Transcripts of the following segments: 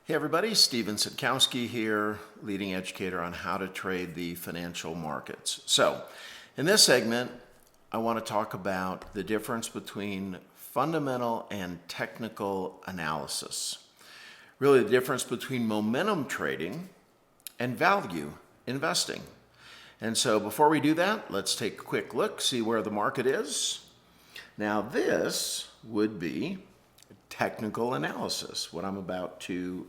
Hey everybody, Stephen Sitkowski here, leading educator on how to trade the financial markets. So, in this segment, I want to talk about the difference between fundamental and technical analysis. Really, the difference between momentum trading and value investing. And so, before we do that, let's take a quick look, see where the market is. Now, this would be technical analysis, what I'm about to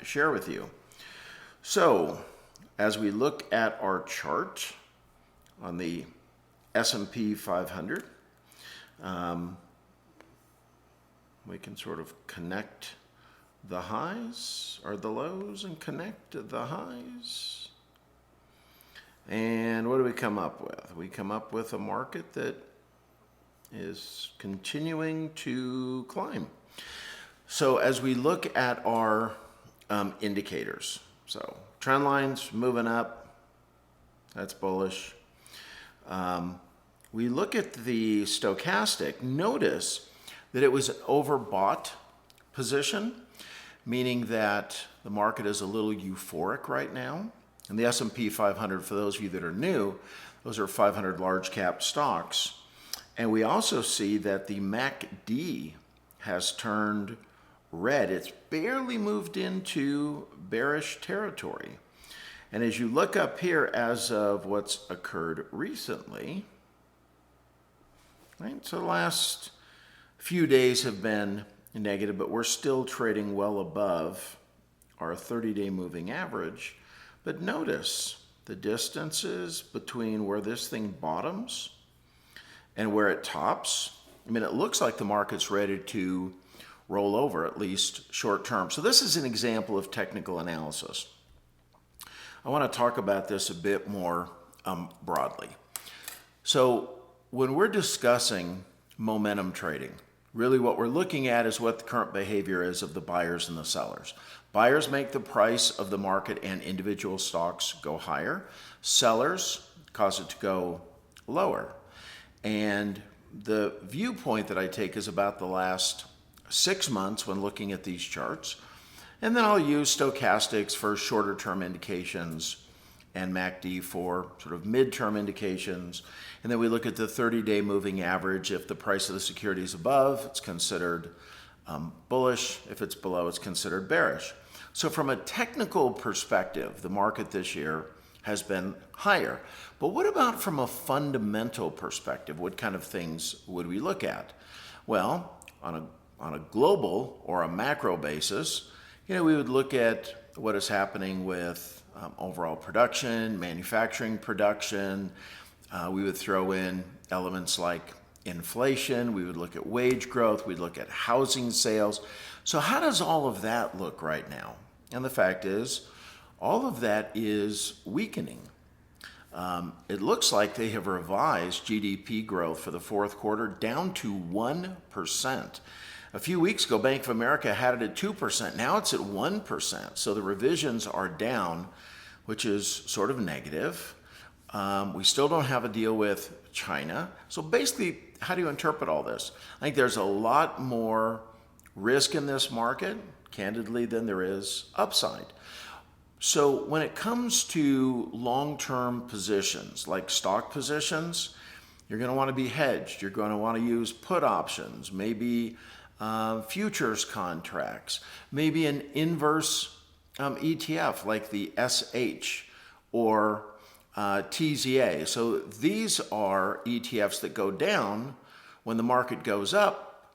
share with you. So, as we look at our chart on the S&P 500, we can sort of connect the highs or the lows and connect the highs. And what do we come up with? We come up with a market that is continuing to climb. So as we look at our indicators, so trend lines moving up, that's bullish. We look at the stochastic, notice that it was an overbought position, meaning that the market is a little euphoric right now. And the S&P 500, for those of you that are new, those are 500 large cap stocks. And we also see that the MACD has turned red. It's barely moved into bearish territory. And as you look up here as of what's occurred recently, right? So the last few days have been negative, but we're still trading well above our 30-day moving average. But notice the distances between where this thing bottoms and where it tops. I mean, it looks like the market's ready to roll over, at least short term. So this is an example of technical analysis. I want to talk about this a bit more broadly. So when we're discussing momentum trading, really what we're looking at is what the current behavior is of the buyers and the sellers. Buyers make the price of the market and individual stocks go higher. Sellers cause it to go lower. And the viewpoint that I take is about the last 6 months when looking at these charts. And then I'll use stochastics for shorter term indications and MACD for sort of mid-term indications. And then we look at the 30-day moving average. If the price of the security is above, it's considered bullish. If it's below, it's considered bearish. So from a technical perspective, the market this year has been higher. But what about from a fundamental perspective? What kind of things would we look at? Well, on a global or a macro basis, we would look at what is happening with overall production, manufacturing production. We would throw in elements like inflation. We would look at wage growth. We'd look at housing sales. So how does all of that look right now? And the fact is, all of that is weakening. It looks like they have revised GDP growth for the fourth quarter down to 1%. A few weeks ago, Bank of America had it at 2%. Now it's at 1%. So the revisions are down, which is sort of negative. We still don't have a deal with China. So basically, how do you interpret all this? I think there's a lot more risk in this market, candidly, than there is upside. So when it comes to long-term positions, like stock positions, you're going to want to be hedged. You're going to want to use put options, maybe futures contracts, maybe an inverse ETF like the SH or TZA. So these are ETFs that go down when the market goes up,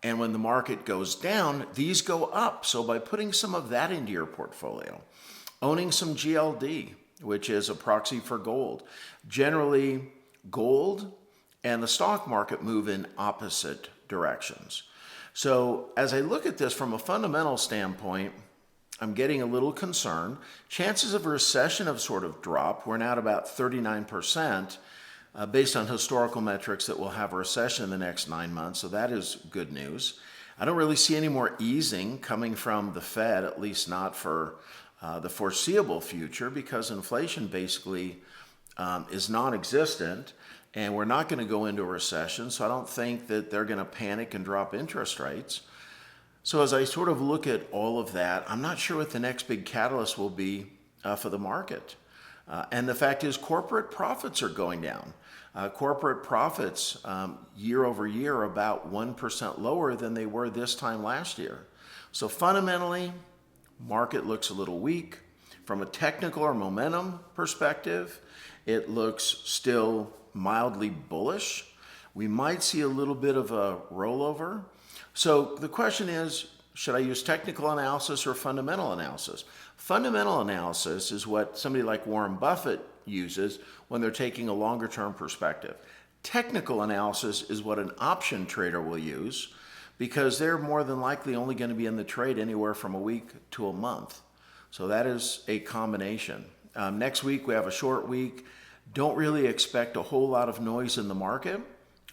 and when the market goes down, these go up. So by putting some of that into your portfolio, owning some GLD, which is a proxy for gold. Generally, gold and the stock market move in opposite directions. So as I look at this from a fundamental standpoint, I'm getting a little concerned. Chances of a recession have sort of dropped. We're now at about 39%. Based on historical metrics that we'll have a recession in the next 9 months. So that is good news. I don't really see any more easing coming from the Fed, at least not for the foreseeable future, because inflation basically is non-existent and we're not going to go into a recession. So I don't think that they're going to panic and drop interest rates. So as I sort of look at all of that, I'm not sure what the next big catalyst will be for the market. And the fact is, corporate profits are going down. Corporate profits year over year are about 1% lower than they were this time last year. So fundamentally, market looks a little weak. From a technical or momentum perspective, it looks still mildly bullish. We might see a little bit of a rollover. So the question is, should I use technical analysis or fundamental analysis? Fundamental analysis is what somebody like Warren Buffett uses when they're taking a longer term perspective. Technical analysis is what an option trader will use because they're more than likely only going to be in the trade anywhere from a week to a month. So that is a combination. Next week we have a short week. Don't really expect a whole lot of noise in the market.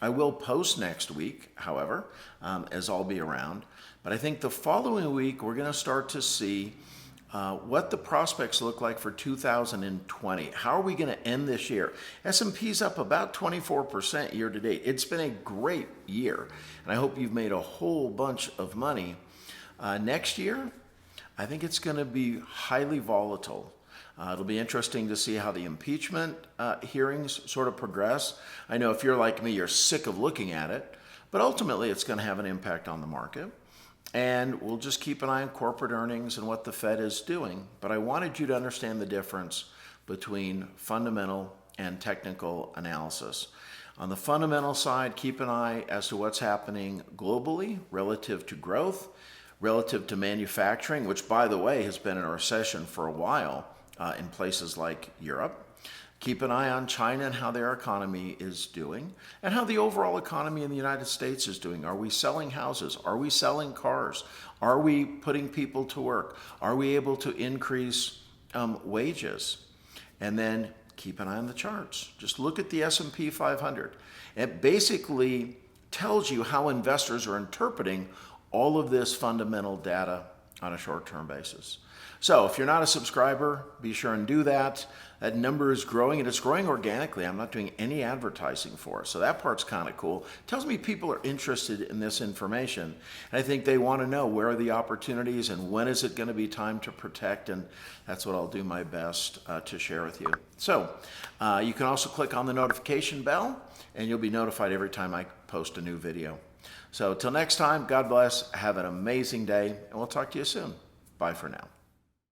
I will post next week, however, as I'll be around. But I think the following week we're going to start to see what the prospects look like for 2020. How are we going to end this year? S&P's up about 24% year to date. It's been a great year, and I hope you've made a whole bunch of money. Next year, I think it's going to be highly volatile. It'll be interesting to see how the impeachment hearings sort of progress. I know if you're like me, you're sick of looking at it, but ultimately it's going to have an impact on the market. And we'll just keep an eye on corporate earnings and what the Fed is doing. But I wanted you to understand the difference between fundamental and technical analysis. On the fundamental side, keep an eye as to what's happening globally relative to growth, relative to manufacturing, which, by the way, has been in a recession for a while in places like Europe. Keep an eye on China and how their economy is doing, and how the overall economy in the United States is doing. Are we selling houses? Are we selling cars? Are we putting people to work? Are we able to increase wages? And then keep an eye on the charts. Just look at the S&P 500. It basically tells you how investors are interpreting all of this fundamental data on a short-term basis. So if you're not a subscriber, be sure and do that. That number is growing, and it's growing organically. I'm not doing any advertising for it. So that part's kind of cool. It tells me people are interested in this information. And I think they want to know where are the opportunities and when is it going to be time to protect. And that's what I'll do my best to share with you. So you can also click on the notification bell, and you'll be notified every time I post a new video. So till next time, God bless. Have an amazing day, and we'll talk to you soon. Bye for now.